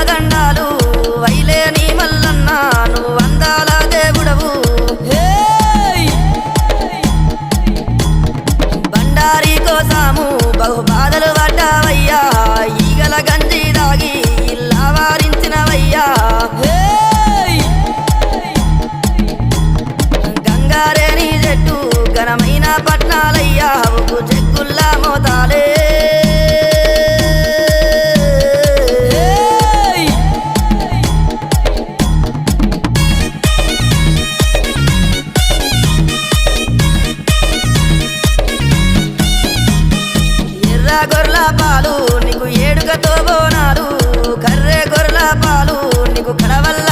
దండాలు వైలేని మల్లన్న నువ్వు అందాల దేవుడవు బండారి కోసాము బహు బాధలు పడ్డావయ్యా ఈగల గంజి దాగి ఇల్లా వారించినవయ్యా గంగారేని చెట్టు ఘనమైన పట్నాలయ్యా ఉప్పు చెక్కుల్లా మోతాలే గొర్రెల పాలు నీకు ఏడుగతో బోనాలు కర్రె గొర్రెల పాలు నీకు కడవల్ల